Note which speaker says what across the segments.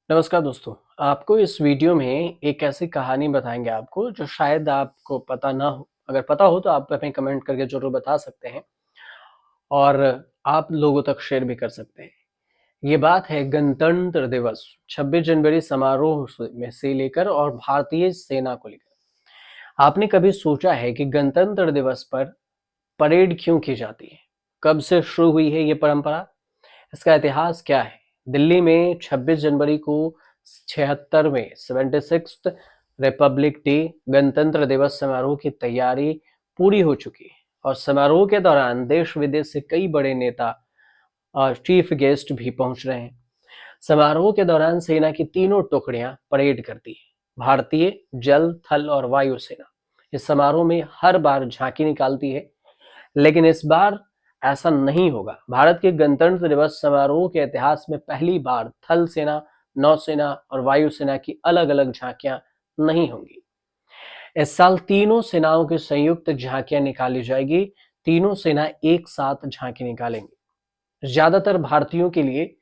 Speaker 1: नमस्कार दोस्तों। आपको इस वीडियो में एक ऐसी कहानी बताएँगे आपको जो शायद आपको पता ना हो। अगर पता हो तो आप हमें कमेंट करके ज़रूर बता सकते हैं और आप लोगों तक शेयर भी कर सकते हैं। ये बात है गणतंत्र दिवस 26 जनवरी समारोह में से लेकर और भारतीय सेना को लेकर। आपने कभी सोचा है कि गणतंत्र दिवस पर परेड क्यों की जाती है? कब से शुरू हुई है ये परंपरा? इसका इतिहास क्या है? दिल्ली में 26 जनवरी को 76वें 76th रिपब्लिक डे गणतंत्र दिवस समारोह की तैयारी पूरी हो चुकी है और समारोह के दौरान देश विदेश से कई बड़े नेता और चीफ गेस्ट भी पहुंच रहे हैं। समारोह के दौरान सेना की तीनों टुकड़ियां परेड करती है। भारतीय जल, थल और वायु सेना इस समारोह में हर बार झांकी निकालती है, लेकिन इस बार ऐसा नहीं होगा। भारत के गणतंत्र दिवस समारोह के इतिहास में पहली बार थल सेना, नौसेना और वायुसेना की अलग-अलग झांकियां नहीं होंगी। इस साल तीनों सेनाओं की संयुक्त झांकियां निकाली जाएगी। तीनों सेना एक साथ झांकी निकालेंगी। ज्यादातर भारतीयों के लिए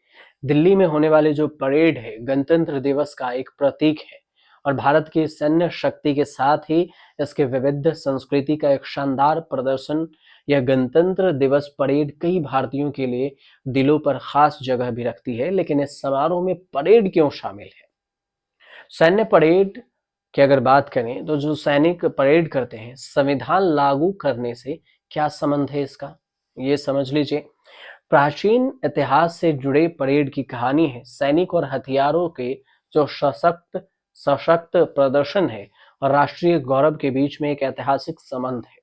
Speaker 1: दिल्ली में होने वाले जो परेड है गणतंत्र दिवस का एक प्रतीक है और भारत की सैन्य शक्ति के साथ ही इसके विविध संस्कृति का एक शानदार प्रदर्शन। यह गणतंत्र दिवस परेड कई भारतीयों के लिए दिलों पर खास जगह भी रखती है। लेकिन इस समारोह में परेड क्यों शामिल है? सैन्य परेड की अगर बात करें तो जो सैनिक परेड करते हैं, संविधान लागू करने से क्या संबंध है इसका, ये समझ लीजिए। प्राचीन इतिहास से जुड़े परेड की कहानी है। सैनिक और हथियारों के जो सशक्त सशक्त प्रदर्शन है और राष्ट्रीय गौरव के बीच में एक ऐतिहासिक संबंध है।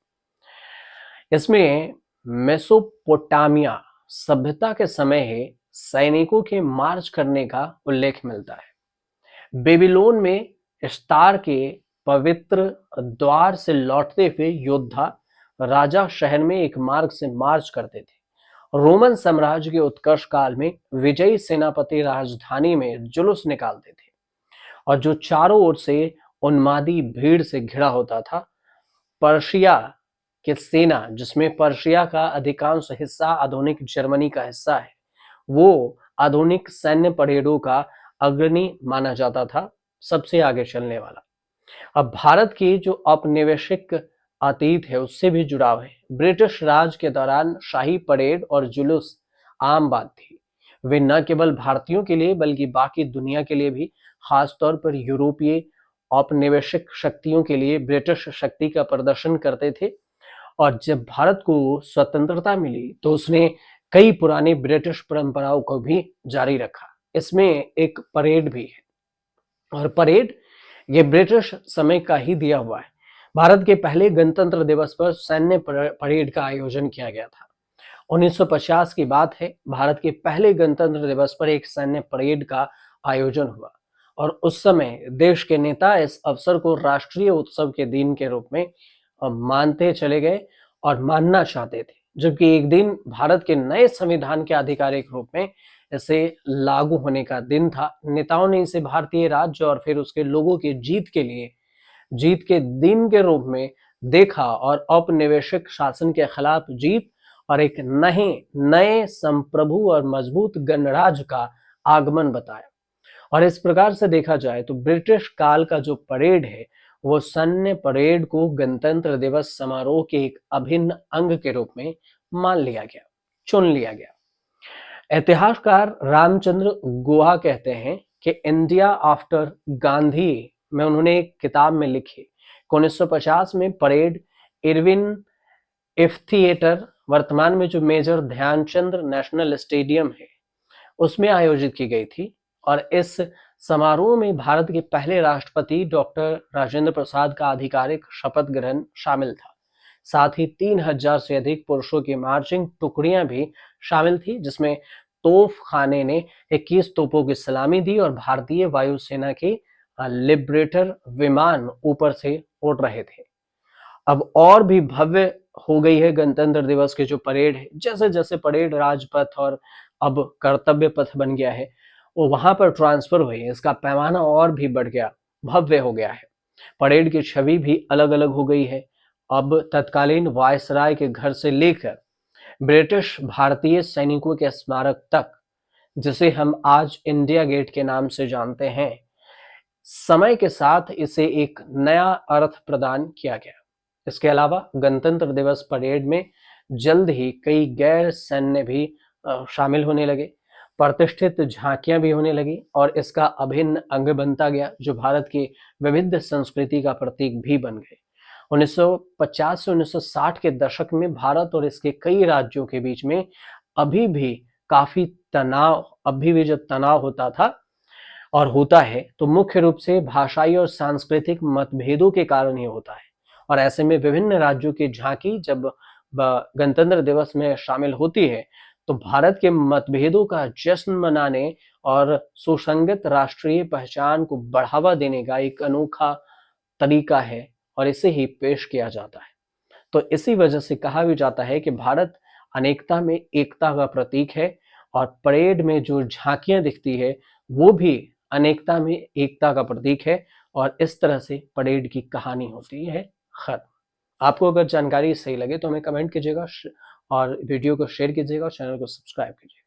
Speaker 1: इसमें मेसोपोटामिया सभ्यता के समय है सैनिकों के मार्च करने का उल्लेख मिलता है। बेबीलोन में इश्तार के पवित्र द्वार से लौटते हुए योद्धा राजा शहर में एक मार्ग से मार्च करते थे। रोमन साम्राज्य के उत्कर्ष काल में विजयी सेनापति राजधानी में जुलूस निकालते थे और जो चारों ओर से उन्मादी भीड़ से घिरा होता था। पर्शिया की सेना, जिसमें पर्शिया का अधिकांश हिस्सा आधुनिक जर्मनी का हिस्सा है, वो आधुनिक सैन्य परेडों का अग्रणी माना जाता था, सबसे आगे चलने वाला। अब भारत की जो औपनिवेशिक अतीत है उससे भी जुड़ाव है। ब्रिटिश राज के दौरान शाही परेड और जुलूस आम बात थी। वे न केवल भारतीयों के लिए बल्कि बाकी दुनिया के लिए भी, खासतौर पर यूरोपीय औपनिवेशिक शक्तियों के लिए ब्रिटिश शक्ति का प्रदर्शन करते थे। और जब भारत को स्वतंत्रता मिली तो उसने कई पुरानी ब्रिटिश परंपराओं को भी जारी रखा। इसमें एक परेड भी है और परेड ये ब्रिटिश समय का ही दिया हुआ है। भारत के पहले गणतंत्र दिवस पर सैन्य परेड का आयोजन किया गया था। 1950 की बात है। भारत के पहले गणतंत्र दिवस पर एक सैन्य परेड का आयोजन हुआ और उस समय देश के नेता इस अवसर को राष्ट्रीय उत्सव के दिन के रूप में मानते चले गए और मानना चाहते थे, जबकि एक दिन भारत के नए संविधान के आधिकारिक रूप में इसे लागू होने का दिन था। नेताओं ने इसे भारतीय राज्य और फिर उसके लोगों की जीत के दिन के रूप में देखा और औपनिवेशिक शासन के खिलाफ जीत और एक नए संप्रभु और मजबूत गणराज्य का आगमन बताया। और इस प्रकार से देखा जाए तो ब्रिटिश काल का जो परेड है वो सैन्य परेड को गणतंत्र दिवस समारोह के एक अभिन्न अंग के रूप में मान लिया गया, चुन लिया गया। इतिहासकार रामचंद्र गुहा कहते हैं कि इंडिया आफ्टर गांधी में उन्होंने एक किताब में लिखी 1950 में परेड इरविन इफ थिएटर, वर्तमान में जो मेजर ध्यानचंद नेशनल स्टेडियम है, उसमें आयोजित की गई थी। और इस समारोह में भारत के पहले राष्ट्रपति डॉक्टर राजेंद्र प्रसाद का आधिकारिक शपथ ग्रहण शामिल था। साथ ही 3000 से अधिक पुरुषों की मार्चिंग टुकड़ियां भी शामिल थी, जिसमें तोप खाने ने 21 तोपों की सलामी दी और भारतीय वायुसेना के लिबरेटर विमान ऊपर से उड़ रहे थे। अब और भी भव्य हो गई है गणतंत्र दिवस की जो परेड है। जैसे जैसे परेड राजपथ और अब कर्तव्य पथ बन गया है, वो वहां पर ट्रांसफर हुई है। इसका पैमाना और भी बढ़ गया, भव्य हो गया है। परेड की छवि भी अलग अलग हो गई है। अब तत्कालीन वायसराय के घर से लेकर ब्रिटिश भारतीय सैनिकों के स्मारक तक जिसे हम आज इंडिया गेट के नाम से जानते हैं, समय के साथ इसे एक नया अर्थ प्रदान किया गया। इसके अलावा गणतंत्र दिवस परेड में जल्द ही कई गैर सैन्य भी शामिल होने लगे, प्रतिष्ठित झांकियां भी होने लगी और इसका अभिन्न अंग बनता गया, जो भारत की विविध संस्कृति का प्रतीक भी बन गए। 1950 से 1960 के दशक में भारत और इसके कई राज्यों के बीच में अभी भी काफी तनाव, अभी भी जो तनाव होता था और होता है, तो मुख्य रूप से भाषाई और सांस्कृतिक मतभेदों के कारण ही होता है। और ऐसे में विभिन्न राज्यों की झांकी जब गणतंत्र दिवस में शामिल होती है, तो भारत के मतभेदों का जश्न मनाने और सुसंगत राष्ट्रीय पहचान को बढ़ावा देने का एक अनोखा तरीका है और इसे ही पेश किया जाता है। तो इसी वजह से कहा भी जाता है कि भारत अनेकता में एकता का प्रतीक है और परेड में जो झांकियां दिखती है वो भी अनेकता में एकता का प्रतीक है। और इस तरह से परेड की कहानी होती है खत्म। आपको अगर जानकारी सही लगे तो हमें कमेंट कीजिएगा और वीडियो को शेयर कीजिएगा और चैनल को सब्सक्राइब कीजिएगा।